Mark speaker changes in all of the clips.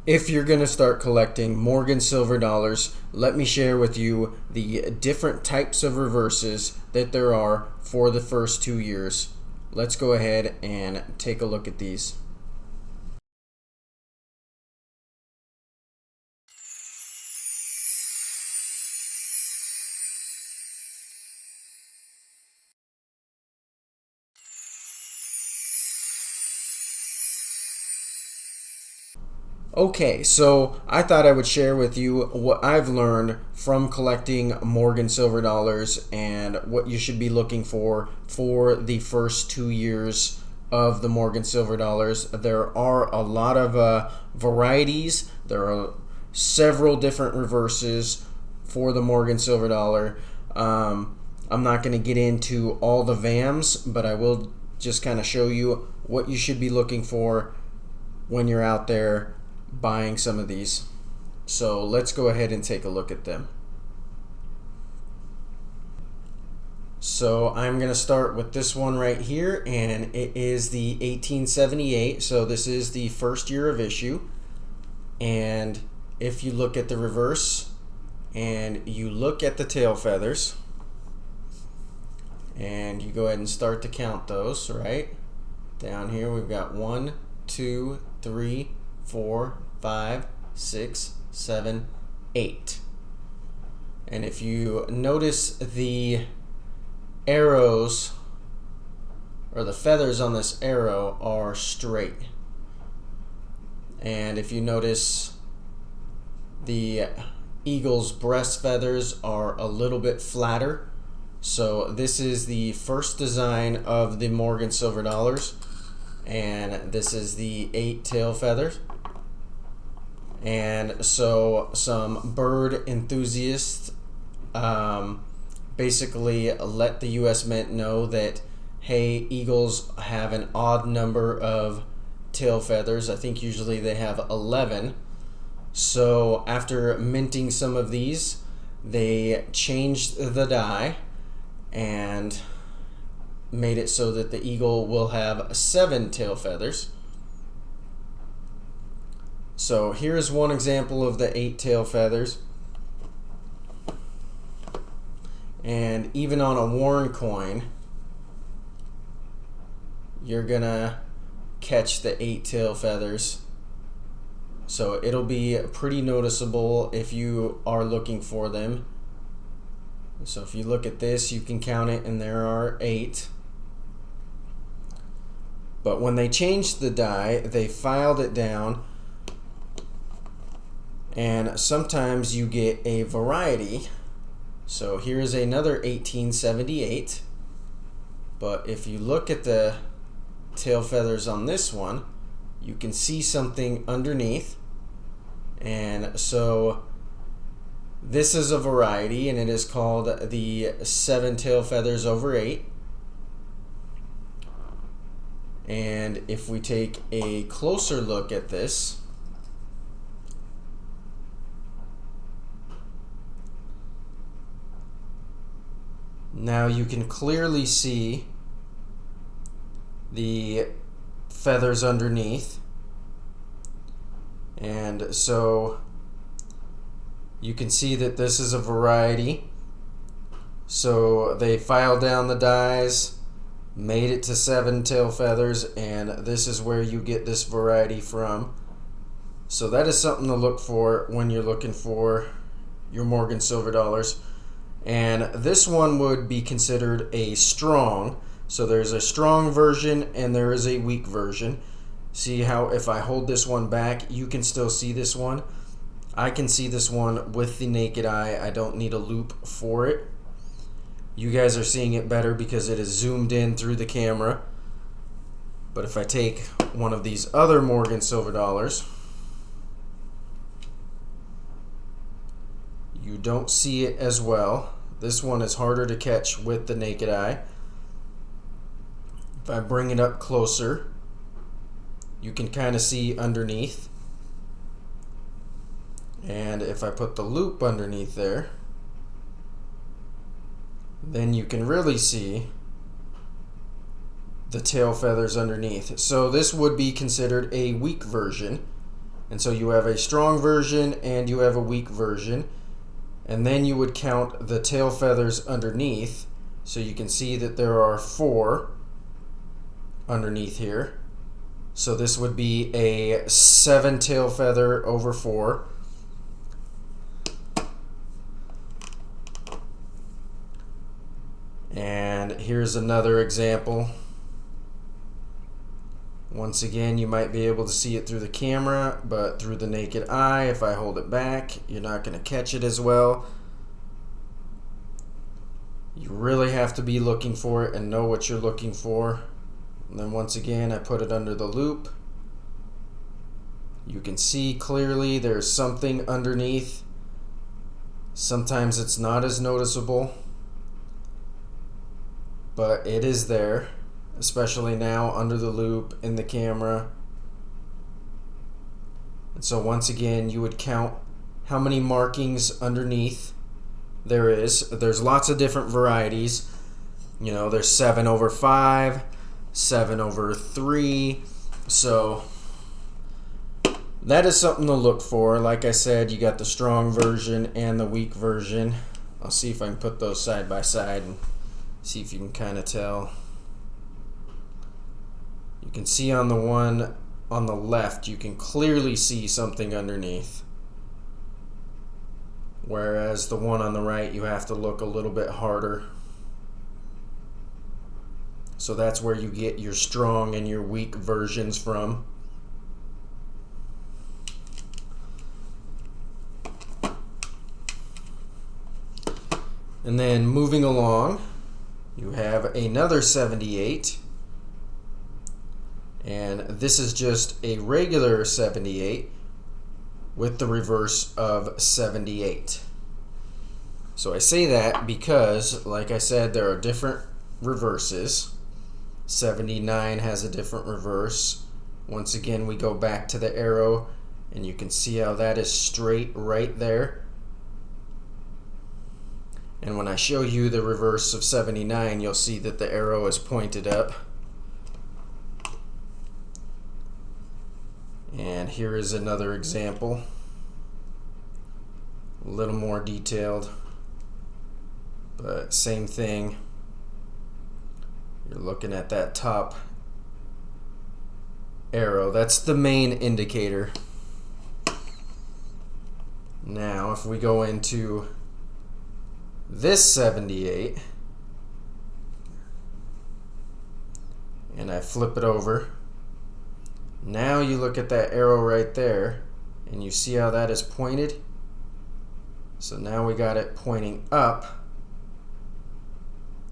Speaker 1: If you're going to start collecting Morgan silver dollars, let me share with you the different types of reverses that there are for the first 2 years. Let's go ahead and take a look at these. Okay, so I thought I would share with you what I've learned from collecting Morgan silver dollars and what you should be looking for the first 2 years of the Morgan silver dollars. There are a lot of varieties. There are several different reverses for the Morgan silver dollar. I'm not going to get into all the VAMs, but I will just kind of show you what you should be looking for when you're out there buying some of these. So let's go ahead and take a look at them. So I'm going to start with this one right here, and it is the 1878. So this is the first year of issue. And if you look at the reverse and you look at the tail feathers and you go ahead and start to count those, right? Down here we've got 1, 2, 3, 4, 5, 6, 7, 8. And if you notice the arrows or the feathers on this arrow are straight. And if you notice the eagle's breast feathers are a little bit flatter. So this is the first design of the Morgan silver dollars, and this is the 8 tail feathers. And so some bird enthusiasts basically let the U.S. Mint know that, hey, eagles have an odd number of tail feathers. I think usually they have 11. So after minting some of these, they changed the dye and made it so that the eagle will have 7 tail feathers. So here's one example of the 8 tail feathers. And even on a worn coin, you're gonna catch the 8 tail feathers. So it'll be pretty noticeable if you are looking for them. So if you look at this, you can count it, and there are 8. But when they changed the dye, they filed it down, and sometimes you get a variety. So here's another 1878. But if you look at the tail feathers on this one, you can see something underneath. And so this is a variety, and it is called the 7 tail feathers over 8. And if we take a closer look at this, now you can clearly see the feathers underneath. And so you can see that this is a variety. So they filed down the dyes, made it to 7 tail feathers, and this is where you get this variety from. So that is something to look for when you're looking for your Morgan silver dollars. And this one would be considered a strong. So there's a strong version and there is a weak version. See how if I hold this one back, you can still see this one. I can see this one with the naked eye. I don't need a loop for it. You guys are seeing it better because it is zoomed in through the camera. But if I take one of these other Morgan silver dollars, you don't see it as well. This one is harder to catch with the naked eye. If I bring it up closer, you can kind of see underneath. And if I put the loop underneath there, then you can really see the tail feathers underneath. So this would be considered a weak version. And so you have a strong version and you have a weak version. And then you would count the tail feathers underneath. So you can see that there are 4 underneath here. So this would be a 7 tail feather over 4. And here's another example. Once again, you might be able to see it through the camera, but through the naked eye, if I hold it back, you're not going to catch it as well. You really have to be looking for it and know what you're looking for. And then once again, I put it under the loop. You can see clearly there's something underneath. Sometimes it's not as noticeable, but it is there, especially now under the loop in the camera. And so once again, you would count how many markings underneath there is. There's lots of different varieties. You know, there's 7 over 5, 7 over 3. So that is something to look for. Like I said, you got the strong version and the weak version. I'll see if I can put those side by side and see if you can kind of tell. You can see on the one on the left, you can clearly see something underneath. Whereas the one on the right, you have to look a little bit harder. So that's where you get your strong and your weak versions from. And then moving along, you have another 78. And this is just a regular 78 with the reverse of 78. So I say that because, like I said, there are different reverses. 79 has a different reverse. Once again, we go back to the arrow, and you can see how that is straight right there. And when I show you the reverse of 79, you'll see that the arrow is pointed up. And here is another example, a little more detailed, but same thing. You're looking at that top arrow. That's the main indicator. Now, if we go into this 78, and I flip it over, now you look at that arrow right there, and you see how that is pointed? So now we got it pointing up,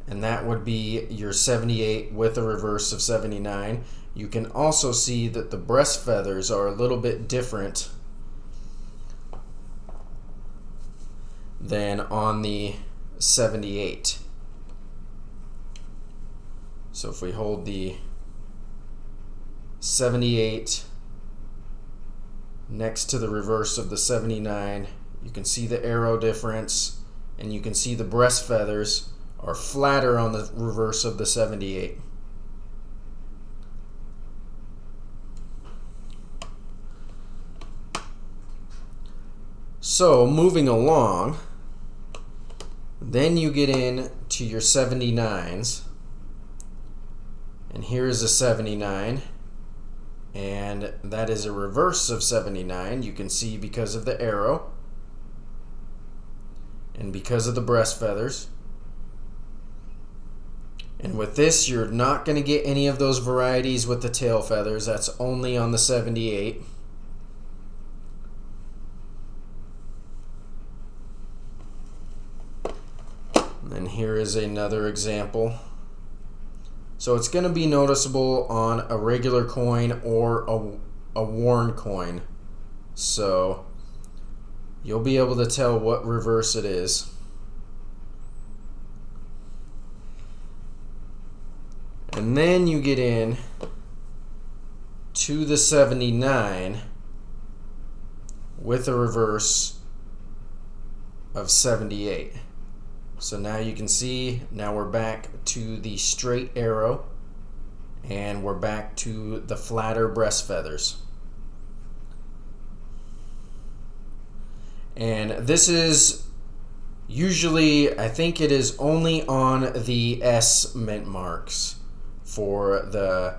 Speaker 1: and that would be your 78 with a reverse of 79. You can also see that the breast feathers are a little bit different than on the 78. So if we hold the 78 next to the reverse of the 79, you can see the arrow difference, and you can see the breast feathers are flatter on the reverse of the 78. So moving along, then you get in to your 79s, and here is a 79, and that is a reverse of 79. You can see because of the arrow and because of the breast feathers. And with this, you're not going to get any of those varieties with the tail feathers. That's only on the 78. And here is another example. So it's going to be noticeable on a regular coin or a worn coin. So you'll be able to tell what reverse it is. And then you get in to the 79 with a reverse of 78. So now you can see, now we're back to the straight arrow, and we're back to the flatter breast feathers. And this is usually, I think it is only on the S mint marks for the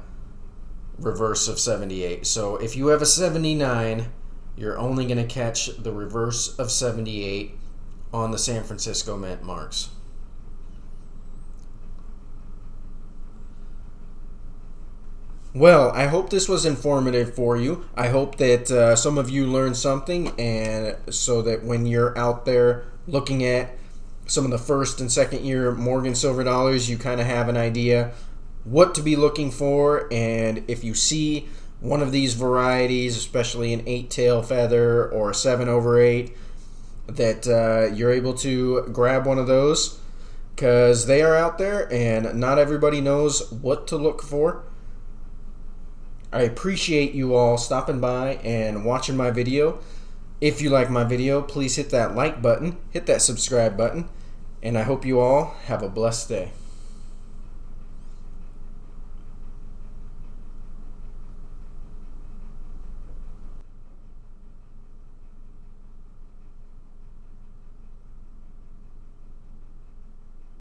Speaker 1: reverse of 78. So if you have a 79, you're only going to catch the reverse of 78 on the San Francisco mint marks. Well, I hope this was informative for you. I hope that some of you learned something, and so that when you're out there looking at some of the first and second year Morgan silver dollars, you kind of have an idea what to be looking for. And if you see one of these varieties, especially an 8 tail feather or a 7/8, that you're able to grab one of those, because they are out there and not everybody knows what to look for. I appreciate you all stopping by and watching my video. If you like my video, please hit that like button, hit that subscribe button, and I hope you all have a blessed day.